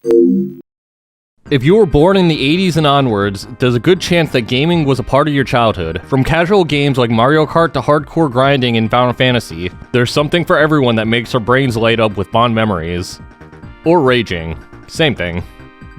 If you were born in the 80s and onwards, there's a good chance that gaming was a part of your childhood. From casual games like Mario Kart to hardcore grinding in Final Fantasy, there's something for everyone that makes our brains light up with fond memories. Or raging. Same thing.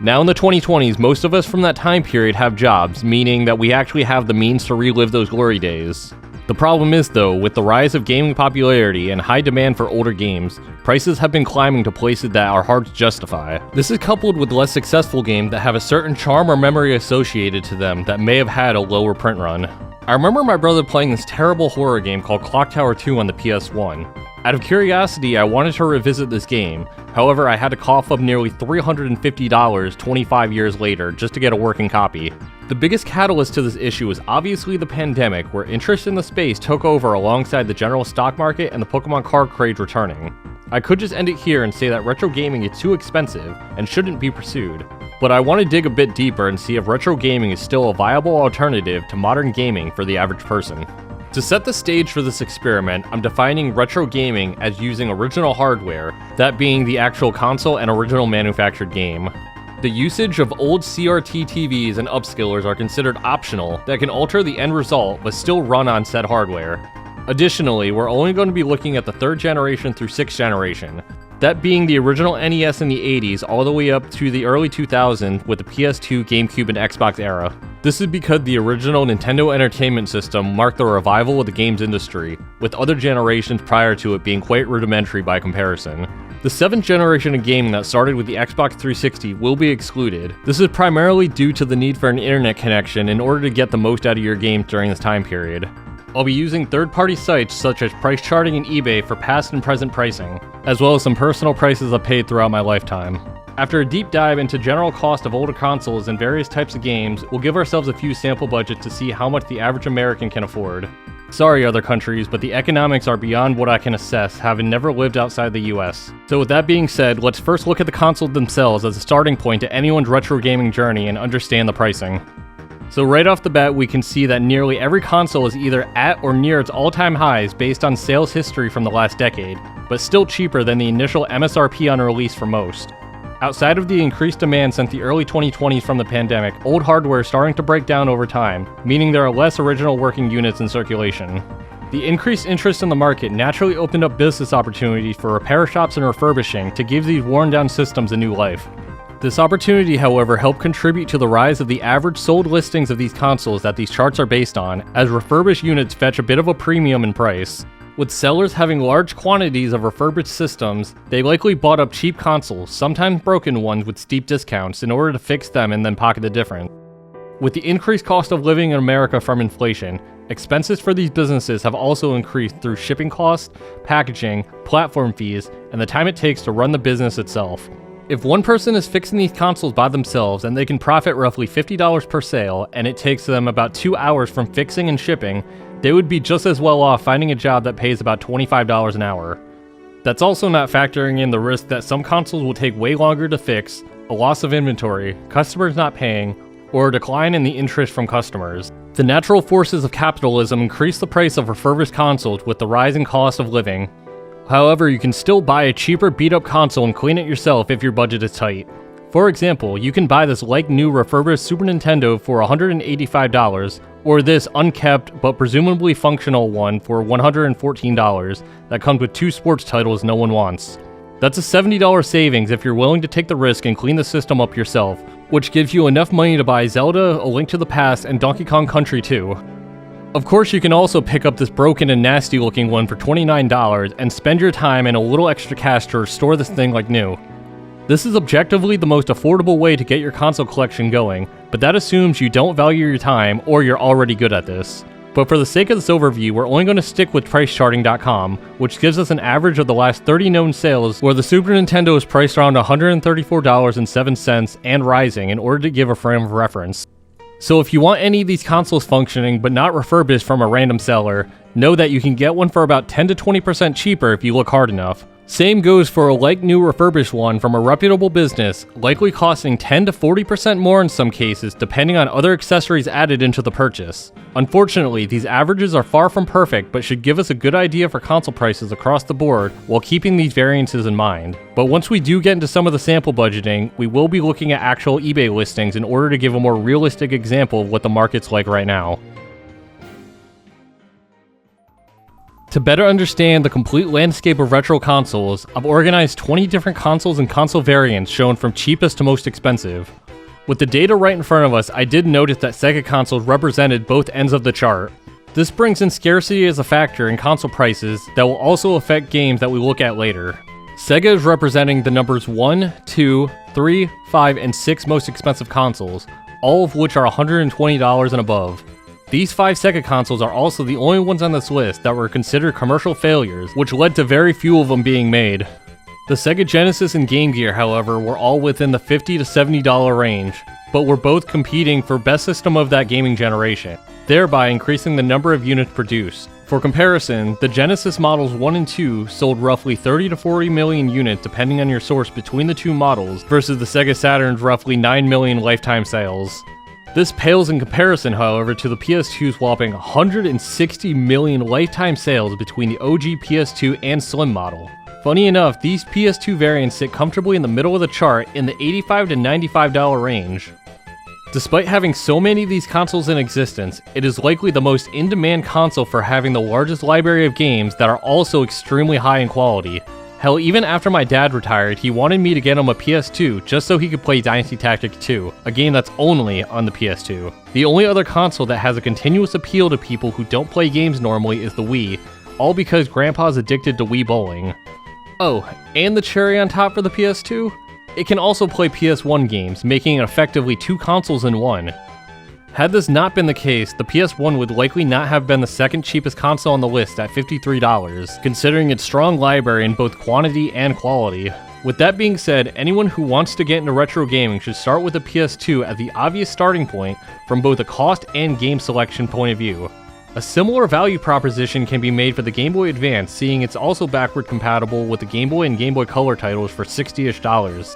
Now in the 2020s, most of us from that time period have jobs, meaning that we actually have the means to relive those glory days. The problem is though, with the rise of gaming popularity and high demand for older games, prices have been climbing to places that are hard to justify. This is coupled with less successful games that have a certain charm or memory associated to them that may have had a lower print run. I remember my brother playing this terrible horror game called Clock Tower 2 on the PS1. Out of curiosity, I wanted to revisit this game, however I had to cough up nearly $350 25 years later just to get a working copy. The biggest catalyst to this issue is obviously the pandemic, where interest in the space took over alongside the general stock market and the Pokemon card craze returning. I could just end it here and say that retro gaming is too expensive and shouldn't be pursued, but I want to dig a bit deeper and see if retro gaming is still a viable alternative to modern gaming for the average person. To set the stage for this experiment, I'm defining retro gaming as using original hardware, that being the actual console and original manufactured game. The usage of old CRT TVs and upscalers are considered optional that can alter the end result but still run on said hardware. Additionally, we're only going to be looking at the 3rd generation through 6th generation, that being the original NES in the 80s all the way up to the early 2000s with the PS2, GameCube, and Xbox era. This is because the original Nintendo Entertainment System marked the revival of the games industry, with other generations prior to it being quite rudimentary by comparison. The 7th generation of gaming that started with the Xbox 360 will be excluded. This is primarily due to the need for an internet connection in order to get the most out of your games during this time period. I'll be using third-party sites such as Price Charting and eBay for past and present pricing, as well as some personal prices I've paid throughout my lifetime. After a deep dive into general cost of older consoles and various types of games, we'll give ourselves a few sample budgets to see how much the average American can afford. Sorry other countries, but the economics are beyond what I can assess, having never lived outside the US. So with that being said, let's first look at the consoles themselves as a starting point to anyone's retro gaming journey and understand the pricing. So right off the bat, we can see that nearly every console is either at or near its all-time highs based on sales history from the last decade, but still cheaper than the initial MSRP on release for most. Outside of the increased demand since the early 2020s from the pandemic, old hardware is starting to break down over time, meaning there are less original working units in circulation. The increased interest in the market naturally opened up business opportunities for repair shops and refurbishing to give these worn-down systems a new life. This opportunity, however, helped contribute to the rise of the average sold listings of these consoles that these charts are based on, as refurbished units fetch a bit of a premium in price. With sellers having large quantities of refurbished systems, they likely bought up cheap consoles, sometimes broken ones with steep discounts, in order to fix them and then pocket the difference. With the increased cost of living in America from inflation, expenses for these businesses have also increased through shipping costs, packaging, platform fees, and the time it takes to run the business itself. If one person is fixing these consoles by themselves and they can profit roughly $50 per sale, and it takes them about 2 hours from fixing and shipping, they would be just as well off finding a job that pays about $25 an hour. That's also not factoring in the risk that some consoles will take way longer to fix, a loss of inventory, customers not paying, or a decline in the interest from customers. The natural forces of capitalism increase the price of refurbished consoles with the rising cost of living. However, you can still buy a cheaper beat-up console and clean it yourself if your budget is tight. For example, you can buy this like-new refurbished Super Nintendo for $185, or this unkept but presumably functional one for $114 that comes with 2 sports titles no one wants. That's a $70 savings if you're willing to take the risk and clean the system up yourself, which gives you enough money to buy Zelda, A Link to the Past, and Donkey Kong Country 2. Of course, you can also pick up this broken and nasty looking one for $29 and spend your time and a little extra cash to restore this thing like new. This is objectively the most affordable way to get your console collection going, but that assumes you don't value your time or you're already good at this. But for the sake of this overview, we're only going to stick with PriceCharting.com, which gives us an average of the last 30 known sales where the Super Nintendo is priced around $134.07 and rising in order to give a frame of reference. So if you want any of these consoles functioning but not refurbished from a random seller, know that you can get one for about 10 to 20% cheaper if you look hard enough. Same goes for a like-new refurbished one from a reputable business, likely costing 10 to 40% more in some cases depending on other accessories added into the purchase. Unfortunately, these averages are far from perfect but should give us a good idea for console prices across the board while keeping these variances in mind. But once we do get into some of the sample budgeting, we will be looking at actual eBay listings in order to give a more realistic example of what the market's like right now. To better understand the complete landscape of retro consoles, I've organized 20 different consoles and console variants shown from cheapest to most expensive. With the data right in front of us, I did notice that Sega consoles represented both ends of the chart. This brings in scarcity as a factor in console prices that will also affect games that we look at later. Sega is representing the numbers 1, 2, 3, 5, and 6 most expensive consoles, all of which are $120 and above. These 5 Sega consoles are also the only ones on this list that were considered commercial failures, which led to very few of them being made. The Sega Genesis and Game Gear, however, were all within the $50 to $70 range, but were both competing for best system of that gaming generation, thereby increasing the number of units produced. For comparison, the Genesis models 1 and 2 sold roughly 30 to 40 million units depending on your source between the two models, versus the Sega Saturn's roughly 9 million lifetime sales. This pales in comparison, however, to the PS2's whopping 160 million lifetime sales between the OG PS2 and Slim model. Funny enough, these PS2 variants sit comfortably in the middle of the chart in the $85 to $95 range. Despite having so many of these consoles in existence, it is likely the most in-demand console for having the largest library of games that are also extremely high in quality. Hell, even after my dad retired, he wanted me to get him a PS2 just so he could play Dynasty Tactics 2, a game that's only on the PS2. The only other console that has a continuous appeal to people who don't play games normally is the Wii, all because Grandpa's addicted to Wii bowling. Oh, and the cherry on top for the PS2? It can also play PS1 games, making it effectively 2 consoles in one. Had this not been the case, the PS1 would likely not have been the second cheapest console on the list at $53, considering its strong library in both quantity and quality. With that being said, anyone who wants to get into retro gaming should start with the PS2 at the obvious starting point from both a cost and game selection point of view. A similar value proposition can be made for the Game Boy Advance, seeing it's also backward compatible with the Game Boy and Game Boy Color titles for $60-ish.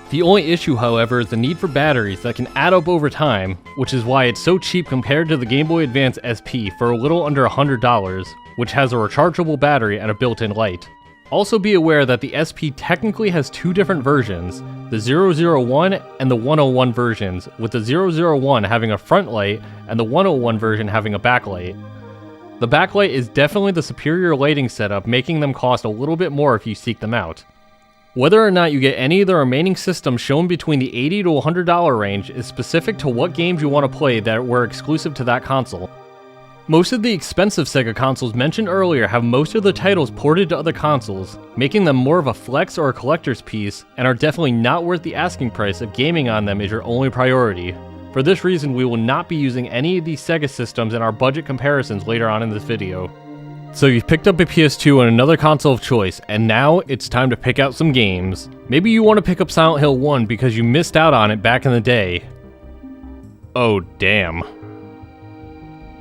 The only issue, however, is the need for batteries that can add up over time, which is why it's so cheap compared to the Game Boy Advance SP for a little under $100, which has a rechargeable battery and a built-in light. Also be aware that the SP technically has 2 different versions, the 001 and the 101 versions, with the 001 having a front light and the 101 version having a backlight. The backlight is definitely the superior lighting setup, making them cost a little bit more if you seek them out. Whether or not you get any of the remaining systems shown between the $80 to $100 range is specific to what games you want to play that were exclusive to that console. Most of the expensive Sega consoles mentioned earlier have most of the titles ported to other consoles, making them more of a flex or a collector's piece, and are definitely not worth the asking price if gaming on them is your only priority. For this reason, we will not be using any of these Sega systems in our budget comparisons later on in this video. So you've picked up a PS2 and another console of choice, and now it's time to pick out some games. Maybe you want to pick up Silent Hill 1 because you missed out on it back in the day. Oh damn.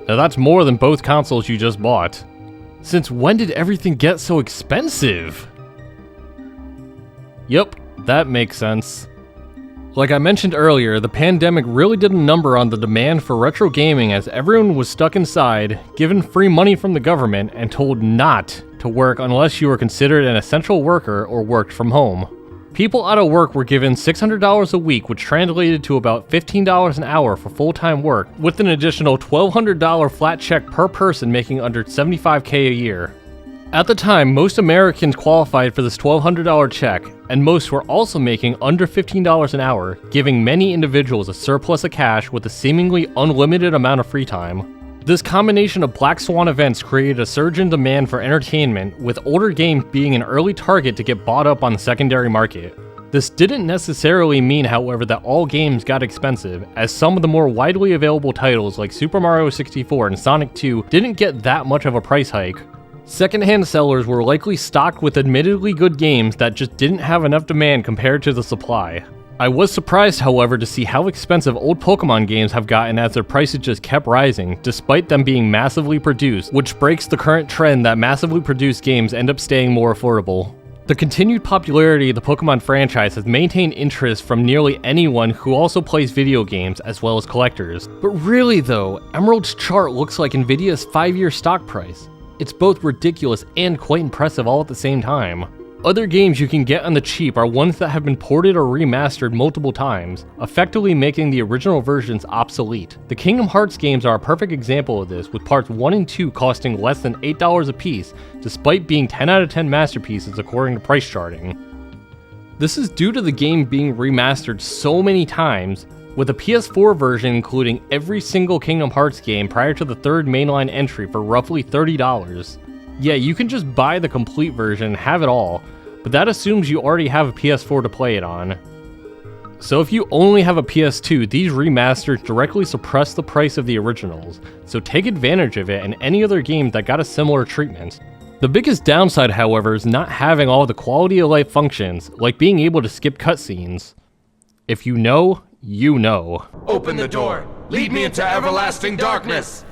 Now that's more than both consoles you just bought. Since when did everything get so expensive? Yep, that makes sense. Like I mentioned earlier, the pandemic really did a number on the demand for retro gaming as everyone was stuck inside, given free money from the government, and told not to work unless you were considered an essential worker or worked from home. People out of work were given $600 a week, which translated to about $15 an hour for full-time work, with an additional $1,200 flat check per person making under $75K a year. At the time, most Americans qualified for this $1,200 check, and most were also making under $15 an hour, giving many individuals a surplus of cash with a seemingly unlimited amount of free time. This combination of black swan events created a surge in demand for entertainment, with older games being an early target to get bought up on the secondary market. This didn't necessarily mean, however, that all games got expensive, as some of the more widely available titles like Super Mario 64 and Sonic 2 didn't get that much of a price hike. Secondhand sellers were likely stocked with admittedly good games that just didn't have enough demand compared to the supply. I was surprised, however, to see how expensive old Pokemon games have gotten as their prices just kept rising, despite them being massively produced, which breaks the current trend that massively produced games end up staying more affordable. The continued popularity of the Pokemon franchise has maintained interest from nearly anyone who also plays video games as well as collectors. But really though, Emerald's chart looks like Nvidia's 5-year stock price. It's both ridiculous and quite impressive all at the same time. Other games you can get on the cheap are ones that have been ported or remastered multiple times, effectively making the original versions obsolete. The Kingdom Hearts games are a perfect example of this, with parts 1 and 2 costing less than $8 a piece, despite being 10 out of 10 masterpieces according to price charting. This is due to the game being remastered so many times, with a PS4 version including every single Kingdom Hearts game prior to the third mainline entry for roughly $30. Yeah, you can just buy the complete version and have it all, but that assumes you already have a PS4 to play it on. So if you only have a PS2, these remasters directly suppress the price of the originals, so take advantage of it and any other game that got a similar treatment. The biggest downside, however, is not having all the quality of life functions, like being able to skip cutscenes. If you know, you know. Open the door! Lead me into everlasting darkness!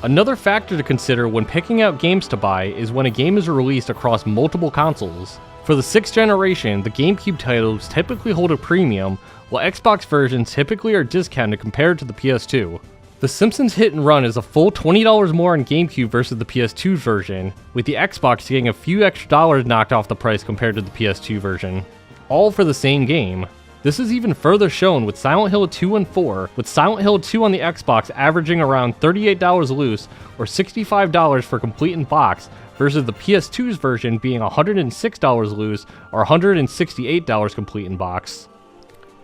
Another factor to consider when picking out games to buy is when a game is released across multiple consoles. For the 6th generation, the GameCube titles typically hold a premium, while Xbox versions typically are discounted compared to the PS2. The Simpsons Hit and Run is a full $20 more on GameCube versus the PS2 version, with the Xbox getting a few extra dollars knocked off the price compared to the PS2 version. All for the same game. This is even further shown with Silent Hill 2 and 4, with Silent Hill 2 on the Xbox averaging around $38 loose or $65 for complete in box, versus the PS2's version being $106 loose or $168 complete in box.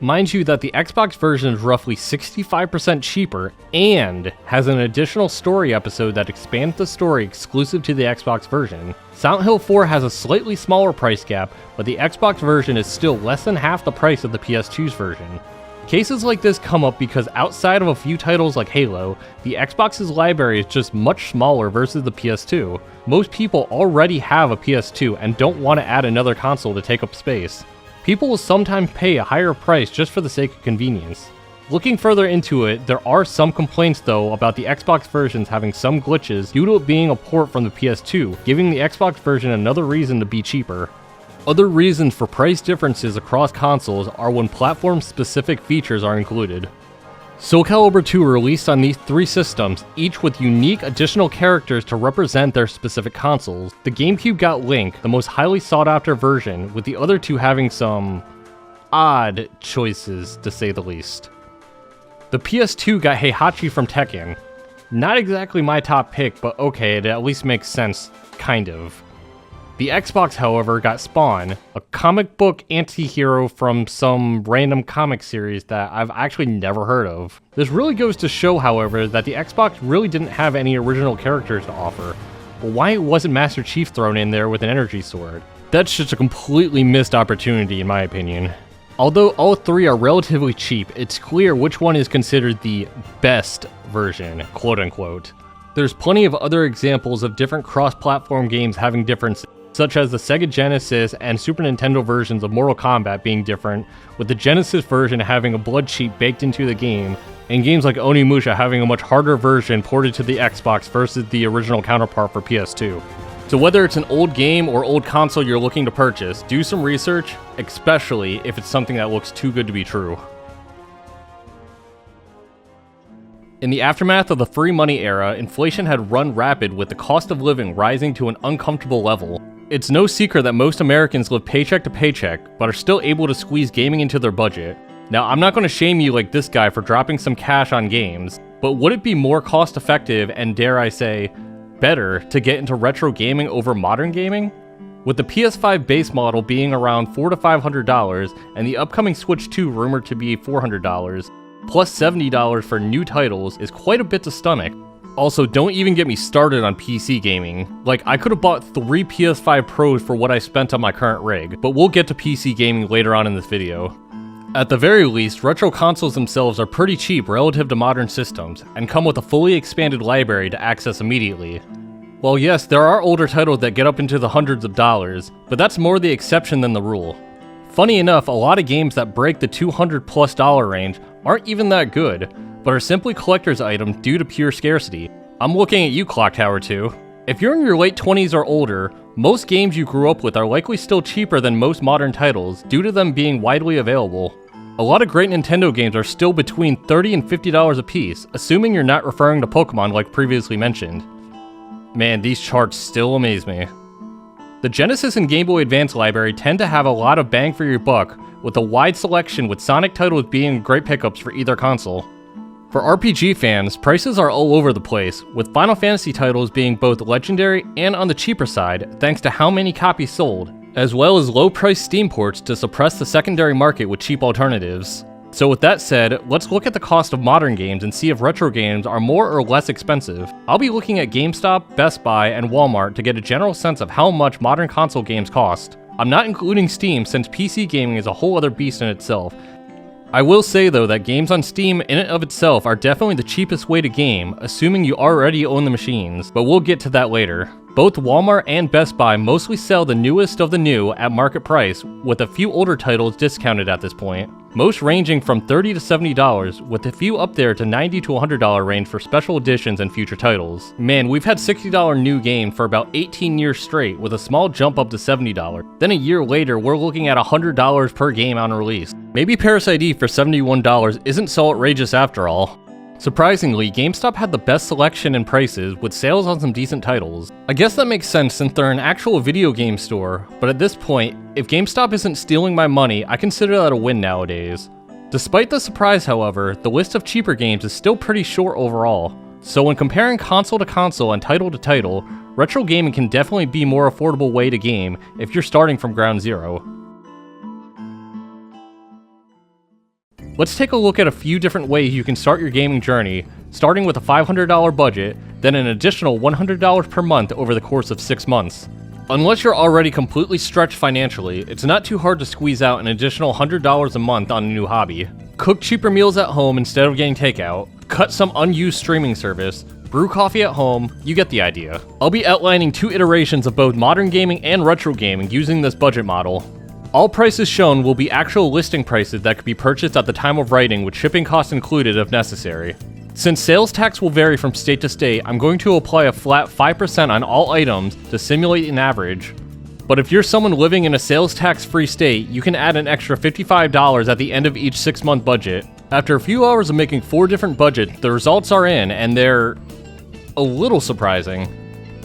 Mind you that the Xbox version is roughly 65% cheaper and has an additional story episode that expands the story exclusive to the Xbox version. Silent Hill 4 has a slightly smaller price gap, but the Xbox version is still less than half the price of the PS2's version. Cases like this come up because outside of a few titles like Halo, the Xbox's library is just much smaller versus the PS2. Most people already have a PS2 and don't want to add another console to take up space. People will sometimes pay a higher price just for the sake of convenience. Looking further into it, there are some complaints though about the Xbox versions having some glitches due to it being a port from the PS2, giving the Xbox version another reason to be cheaper. Other reasons for price differences across consoles are when platform-specific features are included. Soul Calibur 2 released on these 3 systems, each with unique additional characters to represent their specific consoles. The GameCube got Link, the most highly sought-after version, with the other 2 having some odd choices, to say the least. The PS2 got Heihachi from Tekken. Not exactly my top pick, but okay, it at least makes sense, kind of. The Xbox, however, got Spawn, a comic book anti-hero from some random comic series that I've actually never heard of. This really goes to show, however, that the Xbox really didn't have any original characters to offer. But why wasn't Master Chief thrown in there with an energy sword? That's just a completely missed opportunity in my opinion. Although all 3 are relatively cheap, it's clear which one is considered the best version, quote unquote. There's plenty of other examples of different cross-platform games having differences, such as the Sega Genesis and Super Nintendo versions of Mortal Kombat being different, with the Genesis version having a blood cheat baked into the game, and games like Onimusha having a much harder version ported to the Xbox versus the original counterpart for PS2. So whether it's an old game or old console you're looking to purchase, do some research, especially if it's something that looks too good to be true. In the aftermath of the free money era, inflation had run rapid with the cost of living rising to an uncomfortable level. It's no secret that most Americans live paycheck to paycheck, but are still able to squeeze gaming into their budget. Now, I'm not going to shame you like this guy for dropping some cash on games, but would it be more cost effective and, dare I say, better to get into retro gaming over modern gaming? With the PS5 base model being around $400 to $500 and the upcoming Switch 2 rumored to be $400, plus $70 for new titles is quite a bit to stomach. Also, don't even get me started on PC gaming. Like, I could have bought 3 PS5 Pros for what I spent on my current rig, but we'll get to PC gaming later on in this video. At the very least, retro consoles themselves are pretty cheap relative to modern systems, and come with a fully expanded library to access immediately. Well, yes, there are older titles that get up into the hundreds of dollars, but that's more the exception than the rule. Funny enough, a lot of games that break the $200+ range aren't even that good, but are simply collector's items due to pure scarcity. I'm looking at you, Clock Tower 2. If you're in your late 20s or older, most games you grew up with are likely still cheaper than most modern titles due to them being widely available. A lot of great Nintendo games are still between $30 and $50 a piece, assuming you're not referring to Pokemon like previously mentioned. Man, these charts still amaze me. The Genesis and Game Boy Advance library tend to have a lot of bang for your buck, with a wide selection with Sonic titles being great pickups for either console. For RPG fans, prices are all over the place, with Final Fantasy titles being both legendary and on the cheaper side thanks to how many copies sold, as well as low-priced Steam ports to suppress the secondary market with cheap alternatives. So with that said, let's look at the cost of modern games and see if retro games are more or less expensive. I'll be looking at GameStop, Best Buy, and Walmart to get a general sense of how much modern console games cost. I'm not including Steam since PC gaming is a whole other beast in itself. I will say though that games on Steam in and of itself are definitely the cheapest way to game, assuming you already own the machines, but we'll get to that later. Both Walmart and Best Buy mostly sell the newest of the new at market price, with a few older titles discounted at this point. Most ranging from $30 to $70, with a few up there to $90 to $100 range for special editions and future titles. Man, we've had $60 new games for about 18 years straight, with a small jump up to $70. Then a year later, we're looking at $100 per game on release. Maybe Parasite Eve for $71 isn't so outrageous after all. Surprisingly, GameStop had the best selection and prices, with sales on some decent titles. I guess that makes sense since they're an actual video game store, but at this point, if GameStop isn't stealing my money, I consider that a win nowadays. Despite the surprise, however, the list of cheaper games is still pretty short overall. So when comparing console to console and title to title, retro gaming can definitely be a more affordable way to game if you're starting from ground zero. Let's take a look at a few different ways you can start your gaming journey, starting with a $500 budget, then an additional $100 per month over the course of 6 months. Unless you're already completely stretched financially, it's not too hard to squeeze out an additional $100 a month on a new hobby. Cook cheaper meals at home instead of getting takeout, cut some unused streaming service, brew coffee at home, you get the idea. I'll be outlining 2 iterations of both modern gaming and retro gaming using this budget model. All prices shown will be actual listing prices that could be purchased at the time of writing with shipping costs included if necessary. Since sales tax will vary from state to state, I'm going to apply a flat 5% on all items to simulate an average. But if you're someone living in a sales tax-free state, you can add an extra $55 at the end of each 6-month budget. After a few hours of making 4 different budgets, the results are in, and they're a little surprising.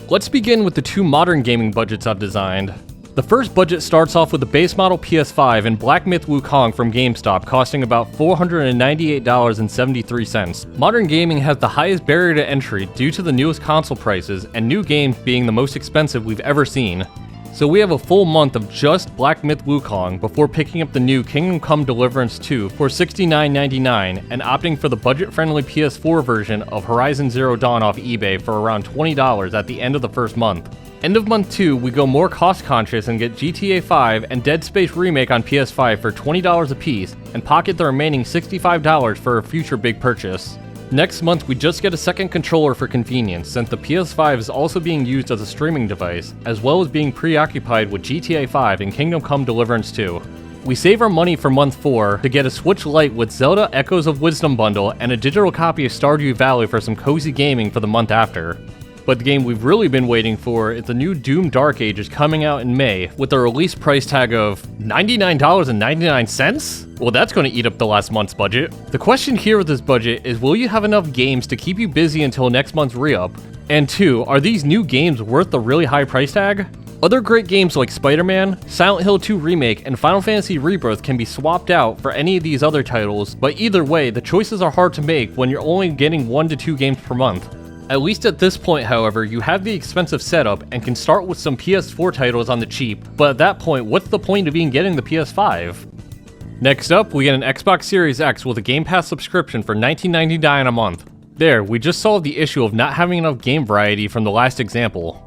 Let's begin with the 2 modern gaming budgets I've designed. The first budget starts off with the base model PS5 and Black Myth Wukong from GameStop costing about $498.73. Modern gaming has the highest barrier to entry due to the newest console prices and new games being the most expensive we've ever seen. So we have a full month of just Black Myth Wukong before picking up the new Kingdom Come Deliverance 2 for $69.99 and opting for the budget-friendly PS4 version of Horizon Zero Dawn off eBay for around $20 at the end of the first month. End of month 2, we go more cost-conscious and get GTA 5 and Dead Space Remake on PS5 for $20 a piece and pocket the remaining $65 for a future big purchase. Next month, we just get a second controller for convenience, since the PS5 is also being used as a streaming device, as well as being preoccupied with GTA 5 and Kingdom Come Deliverance 2. We save our money for month 4 to get a Switch Lite with Zelda Echoes of Wisdom bundle and a digital copy of Stardew Valley for some cozy gaming for the month after. But the game we've really been waiting for is the new Doom Dark Ages coming out in May with a release price tag of $99.99? Well, that's going to eat up the last month's budget. The question here with this budget is, will you have enough games to keep you busy until next month's re-up? And 2, are these new games worth the really high price tag? Other great games like Spider-Man, Silent Hill 2 Remake, and Final Fantasy Rebirth can be swapped out for any of these other titles, but either way, the choices are hard to make when you're only getting 1 to 2 games per month. At least at this point, however, you have the expensive setup and can start with some PS4 titles on the cheap, but at that point, what's the point of even getting the PS5? Next up, we get an Xbox Series X with a Game Pass subscription for $19.99 a month. There, we just solved the issue of not having enough game variety from the last example.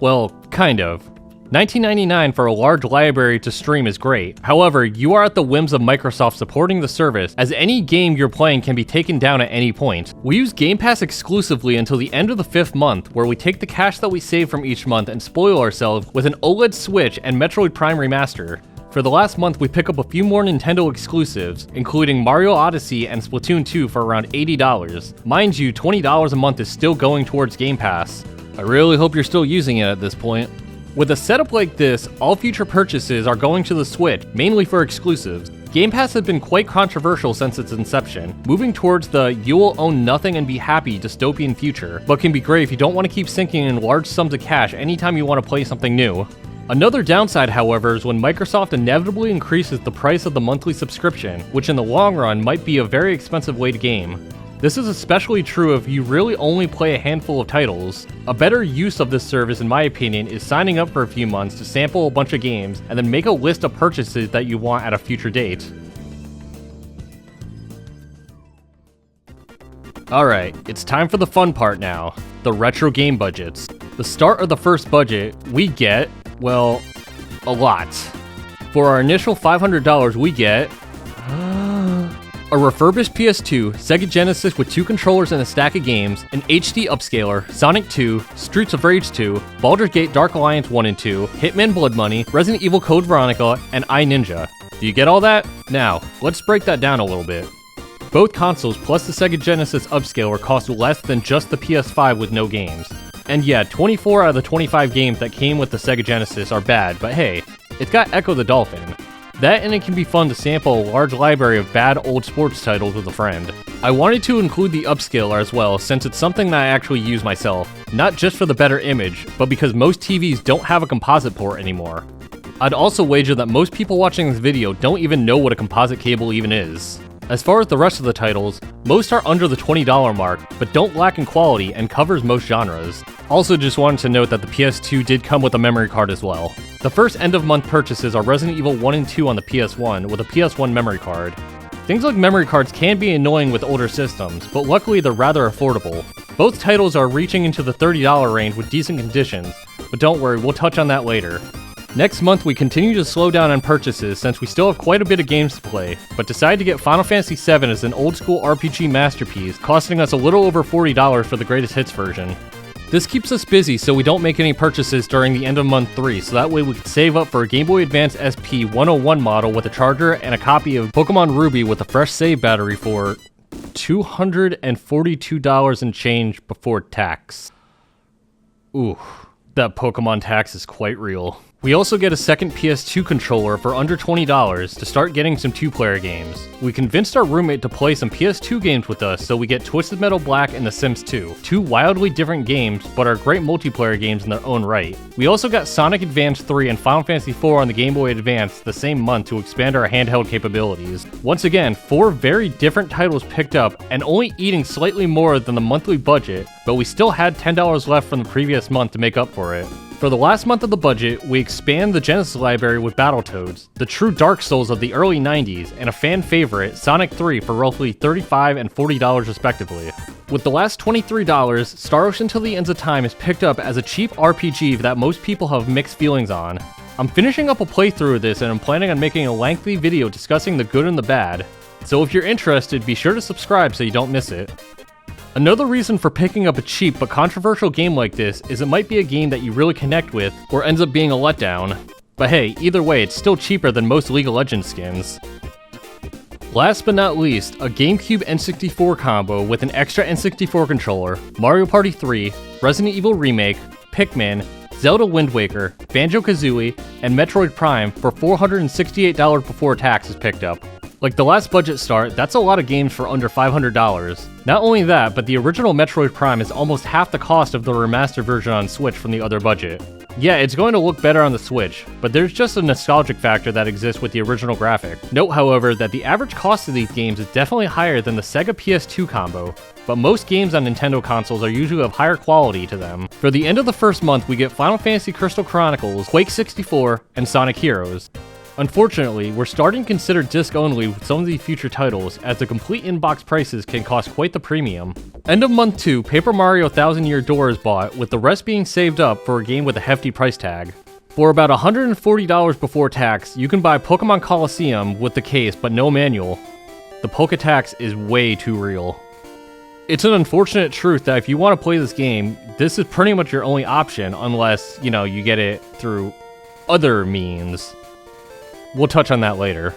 Well, kind of. $19.99 for a large library to stream is great. However, you are at the whims of Microsoft supporting the service, as any game you're playing can be taken down at any point. We use Game Pass exclusively until the end of the 5th month, where we take the cash that we save from each month and spoil ourselves with an OLED Switch and Metroid Prime Remaster. For the last month, we pick up a few more Nintendo exclusives, including Mario Odyssey and Splatoon 2 for around $80. Mind you, $20 a month is still going towards Game Pass. I really hope you're still using it at this point. With a setup like this, all future purchases are going to the Switch, mainly for exclusives. Game Pass has been quite controversial since its inception, moving towards the you will own nothing and be happy dystopian future, but can be great if you don't want to keep sinking in large sums of cash anytime you want to play something new. Another downside, however, is when Microsoft inevitably increases the price of the monthly subscription, which in the long run might be a very expensive way to game. This is especially true if you really only play a handful of titles. A better use of this service, in my opinion, is signing up for a few months to sample a bunch of games and then make a list of purchases that you want at a future date. Alright, it's time for the fun part now, the retro game budgets. The start of the first budget, we get, well, a lot. For our initial $500, we get a refurbished PS2, Sega Genesis with 2 controllers and a stack of games, an HD upscaler, Sonic 2, Streets of Rage 2, Baldur's Gate Dark Alliance 1 and 2, Hitman Blood Money, Resident Evil Code Veronica, and iNinja. Do you get all that? Now, let's break that down a little bit. Both consoles plus the Sega Genesis upscaler cost less than just the PS5 with no games. And yeah, 24 out of the 25 games that came with the Sega Genesis are bad, but hey, it's got Echo the Dolphin. That and it can be fun to sample a large library of bad old sports titles with a friend. I wanted to include the upscaler as well since it's something that I actually use myself, not just for the better image, but because most TVs don't have a composite port anymore. I'd also wager that most people watching this video don't even know what a composite cable even is. As far as the rest of the titles, most are under the $20 mark, but don't lack in quality and covers most genres. Also just wanted to note that the PS2 did come with a memory card as well. The first end-of-month purchases are Resident Evil 1 and 2 on the PS1 with a PS1 memory card. Things like memory cards can be annoying with older systems, but luckily they're rather affordable. Both titles are reaching into the $30 range with decent conditions, but don't worry, we'll touch on that later. Next month we continue to slow down on purchases since we still have quite a bit of games to play, but decided to get Final Fantasy VII as an old school RPG masterpiece, costing us a little over $40 for the greatest hits version. This keeps us busy so we don't make any purchases during the end of month 3, so that way we can save up for a Game Boy Advance SP 101 model with a charger and a copy of Pokemon Ruby with a fresh save battery for $242 and change before tax. Ooh, that Pokemon tax is quite real. We also get a second PS2 controller for under $20 to start getting some 2-player games. We convinced our roommate to play some PS2 games with us, so we get Twisted Metal Black and The Sims 2. 2 wildly different games, but are great multiplayer games in their own right. We also got Sonic Advance 3 and Final Fantasy 4 on the Game Boy Advance the same month to expand our handheld capabilities. Once again, 4 very different titles picked up, and only eating slightly more than the monthly budget, but we still had $10 left from the previous month to make up for it. For the last month of the budget, we expand the Genesis library with Battletoads, the true Dark Souls of the early 90s, and a fan favorite, Sonic 3 for roughly $35 and $40 respectively. With the last $23, Star Ocean Till the Ends of Time is picked up as a cheap RPG that most people have mixed feelings on. I'm finishing up a playthrough of this and I'm planning on making a lengthy video discussing the good and the bad, so if you're interested, be sure to subscribe so you don't miss it. Another reason for picking up a cheap but controversial game like this is it might be a game that you really connect with, or ends up being a letdown. But hey, either way, it's still cheaper than most League of Legends skins. Last but not least, a GameCube N64 combo with an extra N64 controller, Mario Party 3, Resident Evil Remake, Pikmin, Zelda Wind Waker, Banjo-Kazooie, and Metroid Prime for $468 before tax is picked up. Like the last budget start, that's a lot of games for under $500. Not only that, but the original Metroid Prime is almost half the cost of the remastered version on Switch from the other budget. Yeah, it's going to look better on the Switch, but there's just a nostalgic factor that exists with the original graphic. Note, however, that the average cost of these games is definitely higher than the Sega PS2 combo, but most games on Nintendo consoles are usually of higher quality to them. For the end of the first month, we get Final Fantasy Crystal Chronicles, Quake 64, and Sonic Heroes. Unfortunately, we're starting to consider disc-only with some of these future titles, as the complete in-box prices can cost quite the premium. End of month 2, Paper Mario Thousand Year Door is bought, with the rest being saved up for a game with a hefty price tag. For about $140 before tax, you can buy Pokemon Colosseum with the case but no manual. The Poke tax is way too real. It's an unfortunate truth that if you want to play this game, this is pretty much your only option unless, you get it through other means. We'll touch on that later.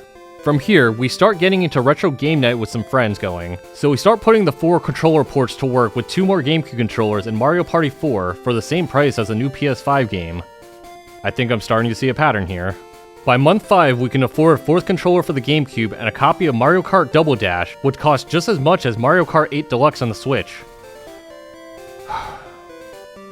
From here, we start getting into retro game night with some friends going. So we start putting the 4 controller ports to work with 2 more GameCube controllers and Mario Party 4 for the same price as a new PS5 game. I think I'm starting to see a pattern here. By month 5, we can afford a 4th controller for the GameCube and a copy of Mario Kart Double Dash, which costs just as much as Mario Kart 8 Deluxe on the Switch.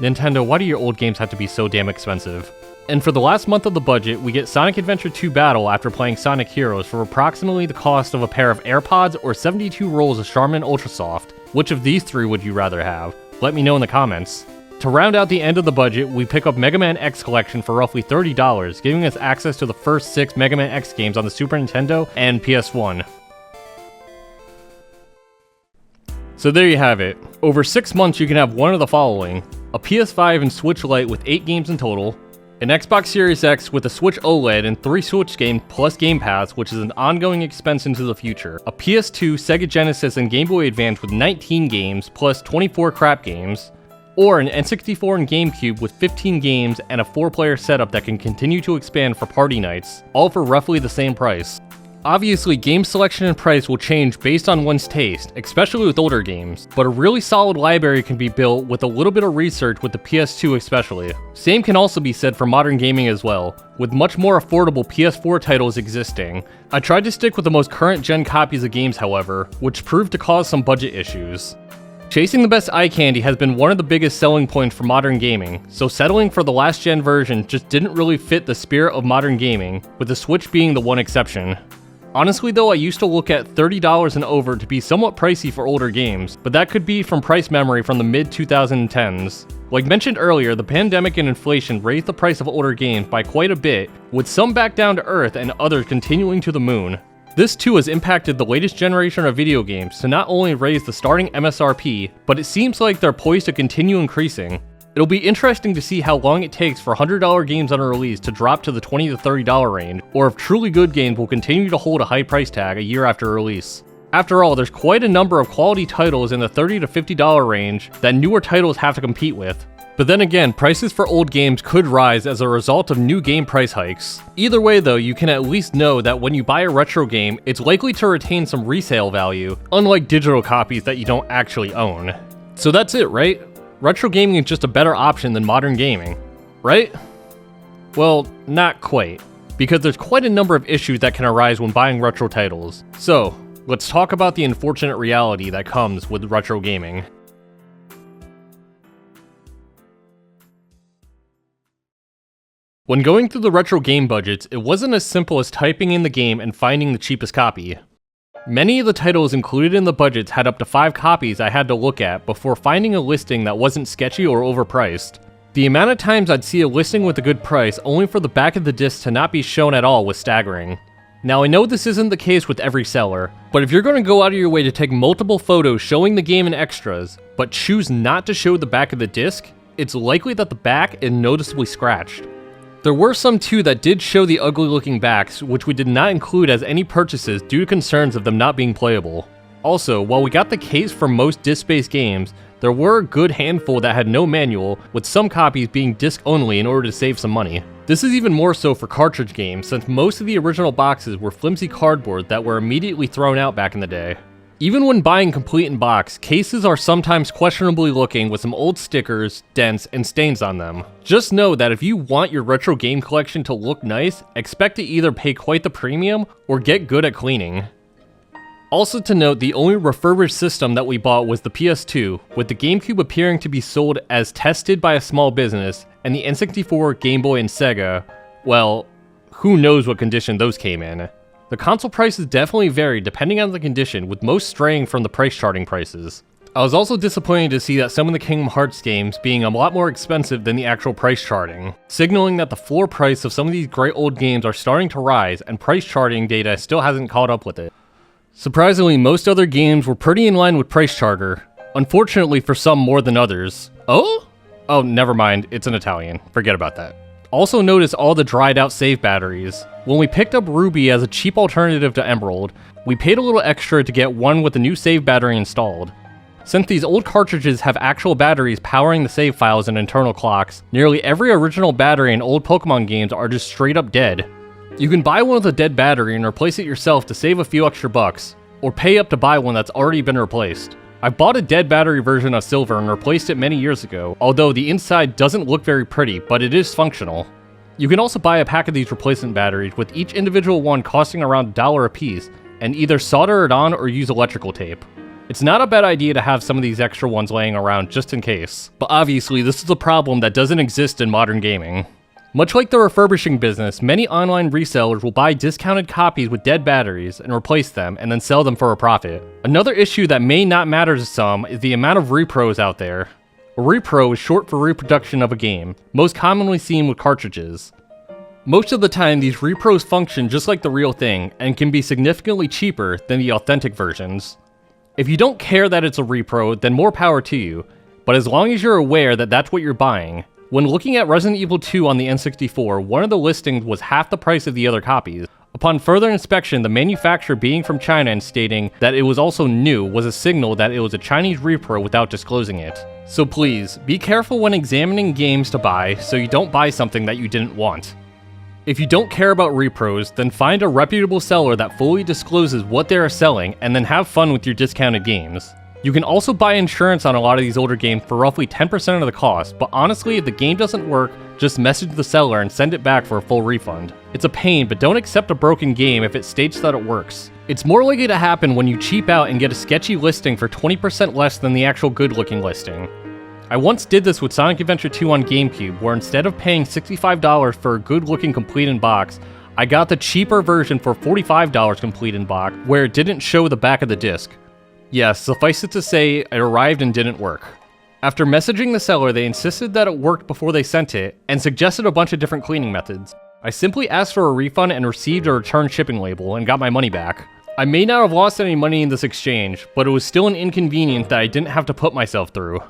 Nintendo, why do your old games have to be so damn expensive? And for the last month of the budget, we get Sonic Adventure 2 Battle after playing Sonic Heroes for approximately the cost of a pair of AirPods or 72 rolls of Charmin Ultra Soft. Which of these 3 would you rather have? Let me know in the comments. To round out the end of the budget, we pick up Mega Man X Collection for roughly $30, giving us access to the first 6 Mega Man X games on the Super Nintendo and PS1. So there you have it. Over 6 months you can have one of the following: a PS5 and Switch Lite with 8 games in total, an Xbox Series X with a Switch OLED and 3 Switch games plus Game Pass, which is an ongoing expense into the future, a PS2, Sega Genesis, and Game Boy Advance with 19 games plus 24 crap games, or an N64 and GameCube with 15 games and a 4-player setup that can continue to expand for party nights, all for roughly the same price. Obviously, game selection and price will change based on one's taste, especially with older games, but a really solid library can be built with a little bit of research with the PS2 especially. Same can also be said for modern gaming as well, with much more affordable PS4 titles existing. I tried to stick with the most current gen copies of games however, which proved to cause some budget issues. Chasing the best eye candy has been one of the biggest selling points for modern gaming, so settling for the last gen version just didn't really fit the spirit of modern gaming, with the Switch being the one exception. Honestly though, I used to look at $30 and over to be somewhat pricey for older games, but that could be from price memory from the mid-2010s. Like mentioned earlier, the pandemic and inflation raised the price of older games by quite a bit, with some back down to earth and others continuing to the moon. This too has impacted the latest generation of video games to not only raise the starting MSRP, but it seems like they're poised to continue increasing. It'll be interesting to see how long it takes for $100 games on a release to drop to the $20 to $30 range, or if truly good games will continue to hold a high price tag a year after release. After all, there's quite a number of quality titles in the $30 to $50 range that newer titles have to compete with. But then again, prices for old games could rise as a result of new game price hikes. Either way though, you can at least know that when you buy a retro game, it's likely to retain some resale value, unlike digital copies that you don't actually own. So that's it, right? Retro gaming is just a better option than modern gaming, right? Well, not quite, because there's quite a number of issues that can arise when buying retro titles. So, let's talk about the unfortunate reality that comes with retro gaming. When going through the retro game budgets, it wasn't as simple as typing in the game and finding the cheapest copy. Many of the titles included in the budgets had up to 5 copies I had to look at before finding a listing that wasn't sketchy or overpriced. The amount of times I'd see a listing with a good price only for the back of the disc to not be shown at all was staggering. Now I know this isn't the case with every seller, but if you're going to go out of your way to take multiple photos showing the game and extras, but choose not to show the back of the disc, it's likely that the back is noticeably scratched. There were some too that did show the ugly looking backs, which we did not include as any purchases due to concerns of them not being playable. Also, while we got the case for most disc-based games, there were a good handful that had no manual, with some copies being disc only in order to save some money. This is even more so for cartridge games, since most of the original boxes were flimsy cardboard that were immediately thrown out back in the day. Even when buying complete in box, cases are sometimes questionably looking with some old stickers, dents, and stains on them. Just know that if you want your retro game collection to look nice, expect to either pay quite the premium or get good at cleaning. Also to note, the only refurbished system that we bought was the PS2, with the GameCube appearing to be sold as tested by a small business, and the N64, Game Boy, and Sega, well, who knows what condition those came in. The console prices definitely varied depending on the condition, with most straying from the price charting prices. I was also disappointed to see that some of the Kingdom Hearts games being a lot more expensive than the actual price charting, signaling that the floor price of some of these great old games are starting to rise and price charting data still hasn't caught up with it. Surprisingly, most other games were pretty in line with price charter, unfortunately for some more than others. Oh, never mind, it's in Italian, forget about that. Also notice all the dried out save batteries. When we picked up Ruby as a cheap alternative to Emerald, we paid a little extra to get one with a new save battery installed. Since these old cartridges have actual batteries powering the save files and internal clocks, nearly every original battery in old Pokemon games are just straight up dead. You can buy one with a dead battery and replace it yourself to save a few extra bucks, or pay up to buy one that's already been replaced. I bought a dead battery version of silver and replaced it many years ago, although the inside doesn't look very pretty, but it is functional. You can also buy a pack of these replacement batteries, with each individual one costing around $1 a piece, and either solder it on or use electrical tape. It's not a bad idea to have some of these extra ones laying around just in case, but obviously this is a problem that doesn't exist in modern gaming. Much like the refurbishing business, many online resellers will buy discounted copies with dead batteries and replace them and then sell them for a profit. Another issue that may not matter to some is the amount of repros out there. A repro is short for reproduction of a game, most commonly seen with cartridges. Most of the time, these repros function just like the real thing and can be significantly cheaper than the authentic versions. If you don't care that it's a repro, then more power to you, but as long as you're aware that that's what you're buying. When looking at Resident Evil 2 on the N64, one of the listings was half the price of the other copies. Upon further inspection, the manufacturer being from China and stating that it was also new was a signal that it was a Chinese repro without disclosing it. So please, be careful when examining games to buy so you don't buy something that you didn't want. If you don't care about repros, then find a reputable seller that fully discloses what they are selling and then have fun with your discounted games. You can also buy insurance on a lot of these older games for roughly 10% of the cost, but honestly, if the game doesn't work, just message the seller and send it back for a full refund. It's a pain, but don't accept a broken game if it states that it works. It's more likely to happen when you cheap out and get a sketchy listing for 20% less than the actual good-looking listing. I once did this with Sonic Adventure 2 on GameCube, where instead of paying $65 for a good-looking complete in box, I got the cheaper version for $45 complete in box, where it didn't show the back of the disc. Yes, suffice it to say, it arrived and didn't work. After messaging the seller, they insisted that it worked before they sent it, and suggested a bunch of different cleaning methods. I simply asked for a refund and received a return shipping label, and got my money back. I may not have lost any money in this exchange, but it was still an inconvenience that I didn't have to put myself through.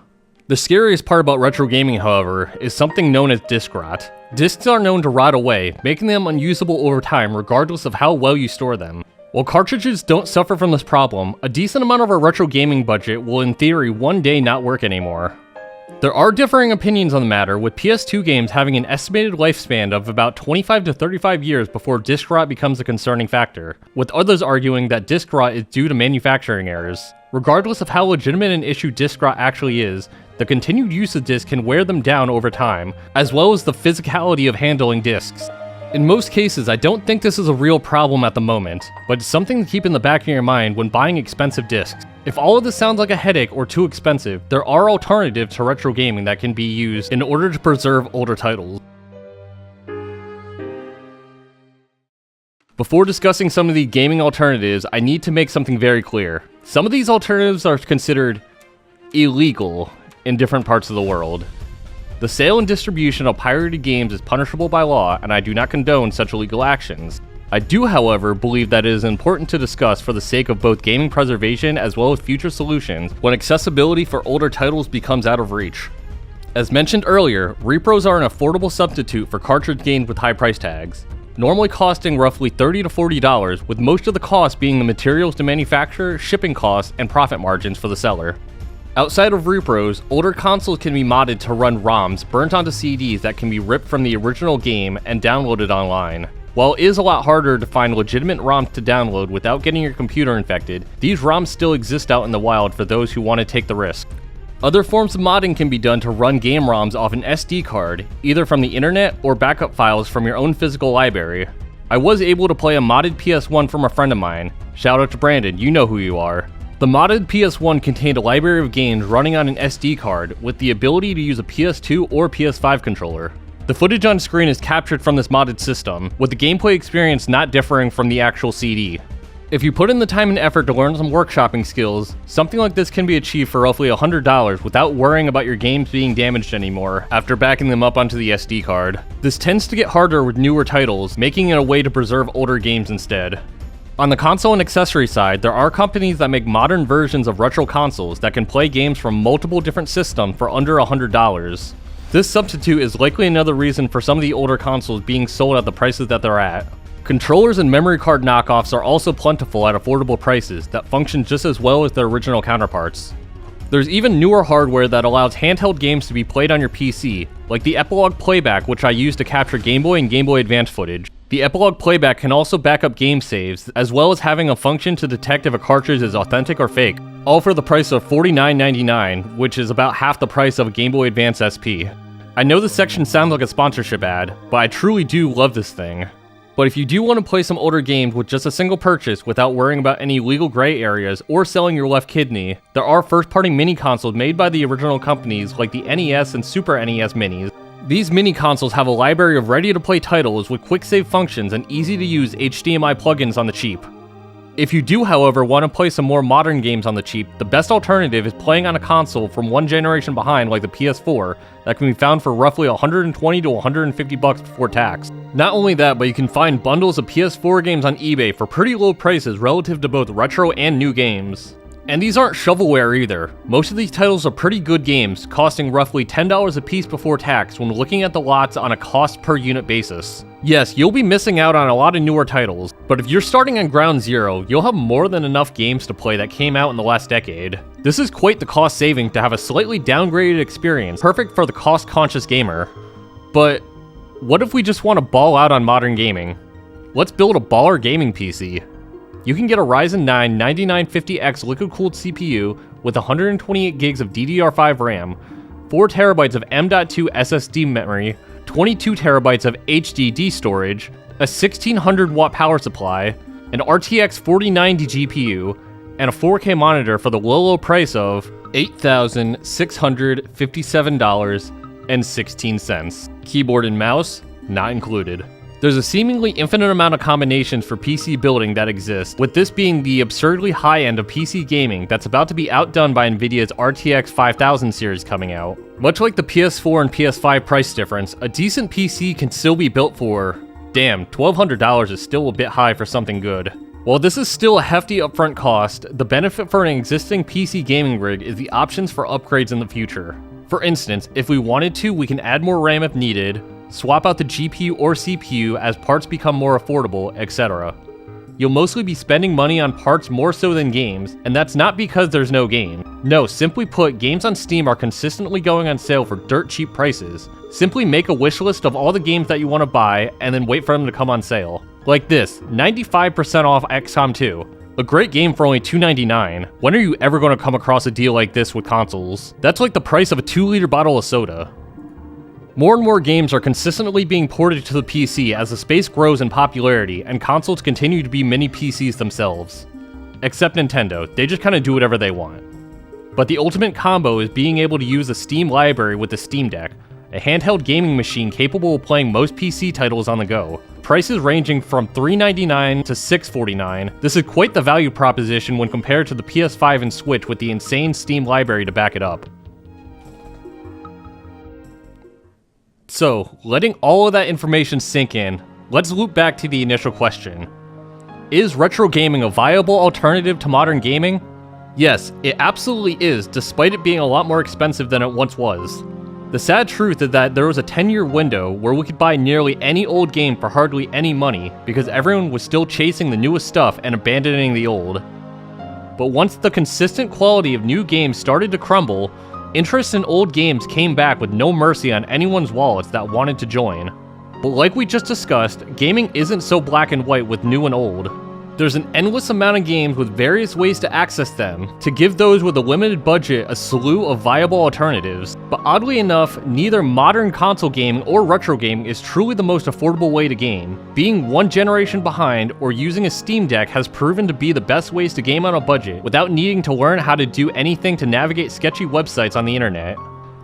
The scariest part about retro gaming, however, is something known as disc rot. Discs are known to rot away, making them unusable over time regardless of how well you store them. While cartridges don't suffer from this problem, a decent amount of our retro gaming budget will in theory one day not work anymore. There are differing opinions on the matter, with PS2 games having an estimated lifespan of about 25 to 35 years before disc rot becomes a concerning factor, with others arguing that disc rot is due to manufacturing errors. Regardless of how legitimate an issue disc rot actually is, the continued use of discs can wear them down over time, as well as the physicality of handling discs. In most cases, I don't think this is a real problem at the moment, but it's something to keep in the back of your mind when buying expensive discs. If all of this sounds like a headache or too expensive, there are alternatives to retro gaming that can be used in order to preserve older titles. Before discussing some of the gaming alternatives, I need to make something very clear. Some of these alternatives are considered illegal in different parts of the world. The sale and distribution of pirated games is punishable by law, and I do not condone such illegal actions. I do, however, believe that it is important to discuss for the sake of both gaming preservation as well as future solutions when accessibility for older titles becomes out of reach. As mentioned earlier, repros are an affordable substitute for cartridge games with high price tags, normally costing roughly $30 to $40, with most of the cost being the materials to manufacture, shipping costs, and profit margins for the seller. Outside of repros, older consoles can be modded to run ROMs burnt onto CDs that can be ripped from the original game and downloaded online. While it is a lot harder to find legitimate ROMs to download without getting your computer infected, these ROMs still exist out in the wild for those who want to take the risk. Other forms of modding can be done to run game ROMs off an SD card, either from the internet or backup files from your own physical library. I was able to play a modded PS1 from a friend of mine. Shout out to Brandon, you know who you are. The modded PS1 contained a library of games running on an SD card with the ability to use a PS2 or PS5 controller. The footage on screen is captured from this modded system, with the gameplay experience not differing from the actual CD. If you put in the time and effort to learn some workshopping skills, something like this can be achieved for roughly $100 without worrying about your games being damaged anymore after backing them up onto the SD card. This tends to get harder with newer titles, making it a way to preserve older games instead. On the console and accessory side, there are companies that make modern versions of retro consoles that can play games from multiple different systems for under $100. This substitute is likely another reason for some of the older consoles being sold at the prices that they're at. Controllers and memory card knockoffs are also plentiful at affordable prices that function just as well as their original counterparts. There's even newer hardware that allows handheld games to be played on your PC, like the Epilogue Playback, which I use to capture Game Boy and Game Boy Advance footage. The epilogue playback can also back up game saves, as well as having a function to detect if a cartridge is authentic or fake, all for the price of $49.99, which is about half the price of a Game Boy Advance SP. I know this section sounds like a sponsorship ad, but I truly do love this thing. But if you do want to play some older games with just a single purchase without worrying about any legal gray areas or selling your left kidney, there are first-party mini consoles made by the original companies like the NES and Super NES minis. These mini consoles have a library of ready-to-play titles with quick save functions and easy-to-use HDMI plugins on the cheap. If you do, however, want to play some more modern games on the cheap, the best alternative is playing on a console from one generation behind like the PS4 that can be found for roughly $120 to $150 before tax. Not only that, but you can find bundles of PS4 games on eBay for pretty low prices relative to both retro and new games. And these aren't shovelware either. Most of these titles are pretty good games, costing roughly $10 a piece before tax when looking at the lots on a cost per unit basis. Yes, you'll be missing out on a lot of newer titles, but if you're starting on ground zero, you'll have more than enough games to play that came out in the last decade. This is quite the cost saving to have a slightly downgraded experience, perfect for the cost-conscious gamer. But what if we just want to ball out on modern gaming? Let's build a baller gaming PC. You can get a Ryzen 9 9950X liquid-cooled CPU with 128 gigs of DDR5 RAM, 4 TB of M.2 SSD memory, 22 TB of HDD storage, a 1600 watt power supply, an RTX 4090 GPU, and a 4K monitor for the low price of $8,657.16. Keyboard and mouse, not included. There's a seemingly infinite amount of combinations for PC building that exist, with this being the absurdly high end of PC gaming that's about to be outdone by Nvidia's RTX 5000 series coming out. Much like the PS4 and PS5 price difference, a decent PC can still be built for, damn, $1,200 is still a bit high for something good. While this is still a hefty upfront cost, the benefit for an existing PC gaming rig is the options for upgrades in the future. For instance, if we wanted to, we can add more RAM if needed, swap out the GPU or CPU as parts become more affordable, etc. You'll mostly be spending money on parts more so than games, and that's not because there's no game. No, simply put, games on Steam are consistently going on sale for dirt cheap prices. Simply make a wish list of all the games that you want to buy, and then wait for them to come on sale. Like this, 95% off XCOM 2. A great game for only $2.99. When are you ever going to come across a deal like this with consoles? That's like the price of a 2-liter bottle of soda. More and more games are consistently being ported to the PC as the space grows in popularity, and consoles continue to be mini PCs themselves. Except Nintendo, they just kinda do whatever they want. But the ultimate combo is being able to use the Steam library with the Steam Deck, a handheld gaming machine capable of playing most PC titles on the go. Prices ranging from $399 to $649, this is quite the value proposition when compared to the PS5 and Switch with the insane Steam library to back it up. So, letting all of that information sink in, let's loop back to the initial question. Is retro gaming a viable alternative to modern gaming? Yes, it absolutely is, despite it being a lot more expensive than it once was. The sad truth is that there was a 10-year window where we could buy nearly any old game for hardly any money because everyone was still chasing the newest stuff and abandoning the old. But once the consistent quality of new games started to crumble, interest in old games came back with no mercy on anyone's wallets that wanted to join. But like we just discussed, gaming isn't so black and white with new and old. There's an endless amount of games with various ways to access them, to give those with a limited budget a slew of viable alternatives. But oddly enough, neither modern console gaming or retro gaming is truly the most affordable way to game. Being one generation behind or using a Steam Deck has proven to be the best ways to game on a budget without needing to learn how to do anything to navigate sketchy websites on the internet.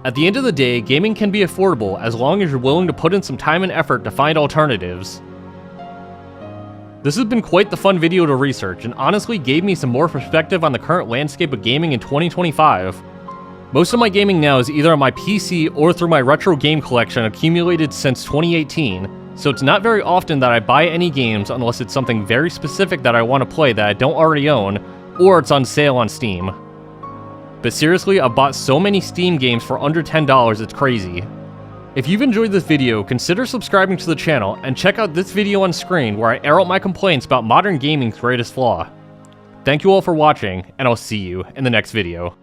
At the end of the day, gaming can be affordable as long as you're willing to put in some time and effort to find alternatives. This has been quite the fun video to research, and honestly gave me some more perspective on the current landscape of gaming in 2025. Most of my gaming now is either on my PC or through my retro game collection accumulated since 2018, so it's not very often that I buy any games unless it's something very specific that I want to play that I don't already own, or it's on sale on Steam. But seriously, I've bought so many Steam games for under $10, it's crazy. If you've enjoyed this video, consider subscribing to the channel, and check out this video on screen where I air out my complaints about modern gaming's greatest flaw. Thank you all for watching, and I'll see you in the next video.